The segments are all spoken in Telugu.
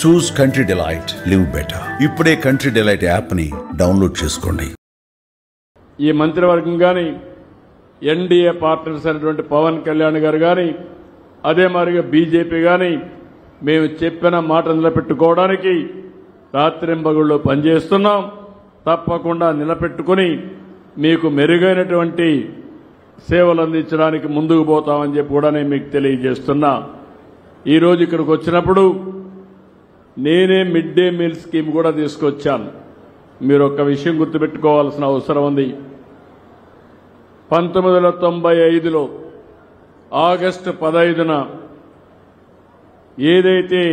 చూస్ కంట్రీ డిలైట్, లివ్ బెటర్. ఇప్పుడే కంట్రీ డిలైట్ యాప్ ని డౌన్లోడ్ చేసుకోండి. ఈ మంత్రివర్గం కానీ, ఎన్డీఏ పార్ట్నర్స్ అయినటువంటి పవన్ కళ్యాణ్ గారు కానీ, అదే మాదిరిగా బీజేపీ కానీ, మేము చెప్పిన మాట నిలబెట్టుకోవడానికి రాత్రింబగళ్ళు పనిచేస్తున్నాం. తప్పకుండా నిలబెట్టుకుని మీకు మెరుగైనటువంటి సేవలు అందించడానికి ముందుకు పోతామని చెప్పి కూడా నేను మీకు తెలియజేస్తున్నా. ఈరోజు ఇక్కడికి వచ్చినప్పుడు నేనే మిడ్ డే మీల్ స్కీమ్ కూడా తీసుకొచ్చాను. మీరు ఒక్క విషయం గుర్తుపెట్టుకోవాల్సిన అవసరం ఉంది. 1995లో ఆగస్టు 15న ఏదైతే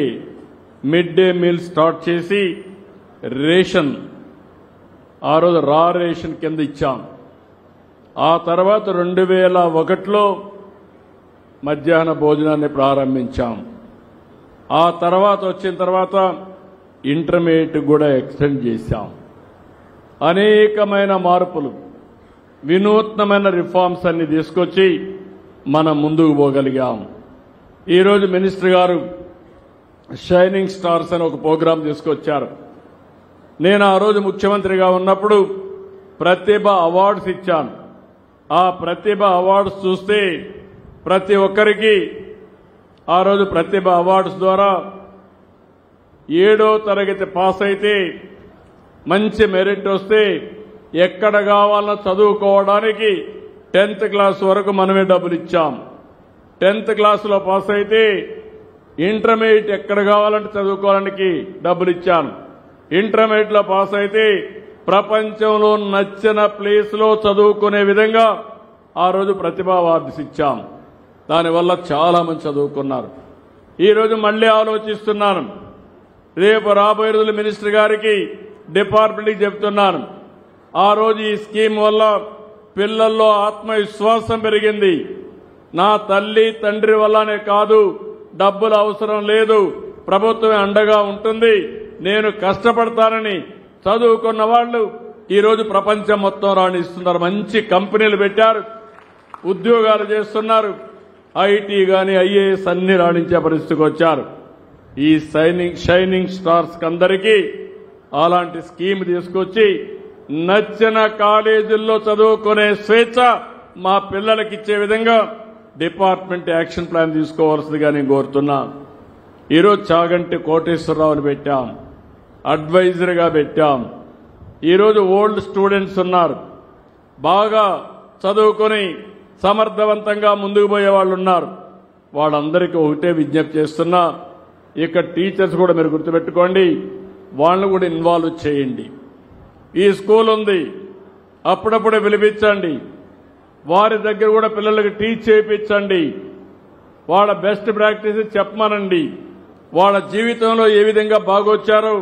మిడ్ డే మీల్ స్టార్ట్ చేసి రేషన్ ఆ రోజు రా రేషన్ కింద ఇచ్చాం. ఆ తర్వాత 2001లో మధ్యాహ్న భోజనాన్ని ప్రారంభించాం. ఆ తర్వాత వచ్చిన తర్వాత ఇంటర్మీడియట్ కూడా ఎక్స్టెండ్ చేశాం. అనేకమైన మార్పులు, వినూత్నమైన రిఫార్మ్స్ అన్ని తీసుకొచ్చి మనం ముందుకు పోగలిగాం. ఈరోజు మినిస్టర్ గారు షైనింగ్ స్టార్స్ అని ఒక ప్రోగ్రాం తీసుకొచ్చారు. నేను ఆ రోజు ముఖ్యమంత్రిగా ఉన్నప్పుడు ప్రతిభ అవార్డ్స్ ఇచ్చాను. ఆ ప్రతిభ అవార్డ్స్ చూస్తే ప్రతి ఒక్కరికి ఆ రోజు ప్రతిభ అవార్డ్స్ ద్వారా 7వ తరగతి పాస్ అయితే, మంచి మెరిట్ వస్తే ఎక్కడ కావాలన్నా చదువుకోవడానికి 10th క్లాస్ వరకు మనమే డబ్బులు ఇచ్చాం. 10th క్లాసులో పాస్ అయితే ఇంటర్మీడియట్ ఎక్కడ కావాలంటే చదువుకోవడానికి డబ్బులు ఇచ్చాను. ఇంటర్మీడియట్లో పాస్ అయితే ప్రపంచంలో నచ్చిన ప్లేస్లో చదువుకునే విధంగా ఆ రోజు ప్రతిభా అవార్డ్స్ ఇచ్చాం. దానివల్ల చాలా మంది చదువుకున్నారు. ఈరోజు మళ్లీ ఆలోచిస్తున్నాను. రేపు రాబోయే రోజులు మినిస్టర్ గారికి, డిపార్ట్మెంట్కి చెప్తున్నాను. ఆ రోజు ఈ స్కీమ్ వల్ల పిల్లల్లో ఆత్మవిశ్వాసం పెరిగింది. నా తల్లి తండ్రి వల్లనే కాదు, డబ్బులు అవసరం లేదు, ప్రభుత్వమే అండగా ఉంటుంది, నేను కష్టపడతానని చదువుకున్న వాళ్ళు ఈరోజు ప్రపంచం మొత్తం రాణిస్తున్నారు. మంచి కంపెనీలు పెట్టారు, ఉద్యోగాలు చేస్తున్నారు. ఐటీ కానీ ఐఏఎస్ అన్ని రాణించే పరిస్థితికి వచ్చారు. ఈ షైనింగ్ స్టార్స్ అందరికీ అలాంటి స్కీమ్ తీసుకొచ్చి నచ్చిన కాలేజీల్లో చదువుకునే స్వేచ్ఛ మా పిల్లలకి ఇచ్చే విధంగా డిపార్ట్మెంట్ యాక్షన్ ప్లాన్ తీసుకోవాల్సిందిగా నేను కోరుతున్నా. ఈరోజు చాగంటి కోటేశ్వరరావుని పెట్టాం, అడ్వైజర్గా పెట్టాం. ఈరోజు ఓల్డ్ స్టూడెంట్స్ ఉన్నారు, బాగా చదువుకొని సమర్థవంతంగా ముందుకు పోయే వాళ్ళు ఉన్నారు. వాళ్ళందరికీ ఒకటే విజ్ఞప్తి చేస్తున్నా, ఇక టీచర్స్ కూడా మీరు గుర్తుపెట్టుకోండి, వాళ్ళని కూడా ఇన్వాల్వ్ చేయండి. ఈ స్కూల్ ఉంది, అప్పుడప్పుడే పిలిపించండి, వారి దగ్గర కూడా పిల్లలకి టీచ్ చేయించండి, వాళ్ళ బెస్ట్ ప్రాక్టీస్ చెప్పమనండి. వాళ్ళ జీవితంలో ఏ విధంగా బాగొచ్చారో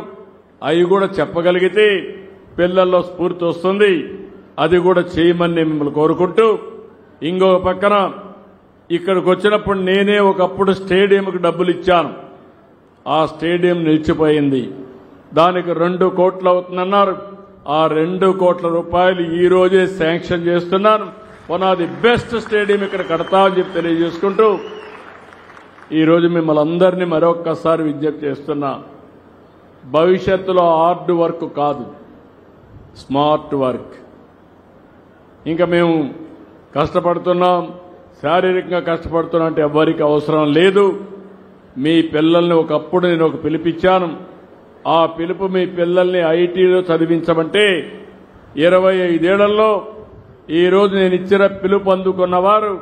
అవి కూడా చెప్పగలిగితే పిల్లల్లో స్ఫూర్తి వస్తుంది. అది కూడా చేయమని మిమ్మల్ని కోరుకుంటూ, ఇంకొక పక్కన ఇక్కడికి వచ్చినప్పుడు నేనే ఒకప్పుడు స్టేడియంకి డబ్బులు ఇచ్చాను. ఆ స్టేడియం నిలిచిపోయింది. దానికి 2 కోట్లు అవుతుందన్నారు. ఆ 2 కోట్ల రూపాయలు ఈ రోజే శాంక్షన్ చేస్తున్నాను. One of the best stadium ఇక్కడ కడతామని చెప్పి తెలియజేసుకుంటూ, ఈరోజు మిమ్మల్ని అందరినీ మరొక్కసారి విజ్ఞప్తి చేస్తున్నా, భవిష్యత్తులో హార్డ్ వర్క్ కాదు, స్మార్ట్ వర్క్. ఇంకా మేము కష్టపడుతున్నాం, శారీరకంగా కష్టపడుతున్నాం అంటే ఎవ్వరికి అవసరం లేదు. మీ పిల్లల్ని ఒకప్పుడు నేను ఒక పిలిపించాను. ఆ పిలుపు మీ పిల్లల్ని ఐటీలో చదివించమంటే 25 ఏళ్లలో ఈరోజు నేను ఇచ్చిన పిలుపు అందుకున్నవారు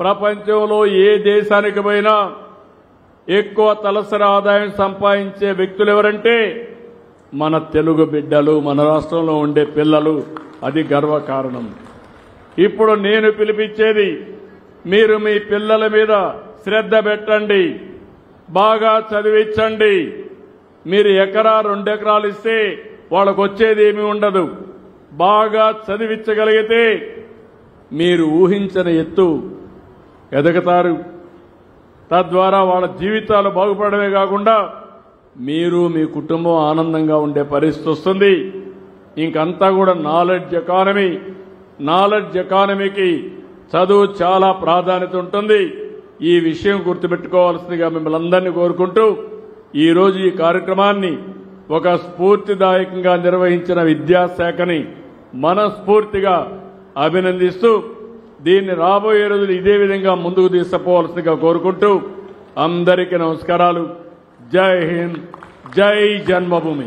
ప్రపంచంలో ఏ దేశానికి పోయినా ఎక్కువ తలసరి ఆదాయం సంపాదించే వ్యక్తులు ఎవరంటే మన తెలుగు బిడ్డలు, మన రాష్ట్రంలో ఉండే పిల్లలు. అది గర్వకారణం. ఇప్పుడు నేను పిలిపించేది, మీరు మీ పిల్లల మీద శ్రద్ధ పెట్టండి, బాగా చదివించండి. మీరు 1-2 ఎకరాలు ఇస్తే వాళ్ళకు వచ్చేది ఏమీ ఉండదు. బాగా చదివించగలిగితే మీరు ఊహించని ఎత్తు ఎదుగుతారు. తద్వారా వాళ్ళ జీవితాలు బాగుపడమే కాకుండా మీరు మీ కుటుంబం ఆనందంగా ఉండే పరిస్థితి వస్తుంది. ఇంకంతా కూడా నాలెడ్జ్ ఎకానమీకి చదువు చాలా ప్రాధాన్యత ఉంటుంది. ఈ విషయం గుర్తుపెట్టుకోవాల్సిందిగా మిమ్మల్ని అందరినీ కోరుకుంటూ, ఈ రోజు ఈ కార్యక్రమాన్ని ఒక స్ఫూర్తిదాయకంగా నిర్వహించిన విద్యాశాఖని మనస్ఫూర్తిగా అభినందిస్తూ దీన్ని రాబోయే రోజులు ఇదే విధంగా ముందుకు తీసుకుపోవాల్సిందిగా కోరుకుంటూ అందరికీ నమస్కారాలు. జై హింద్, జై జన్మభూమి.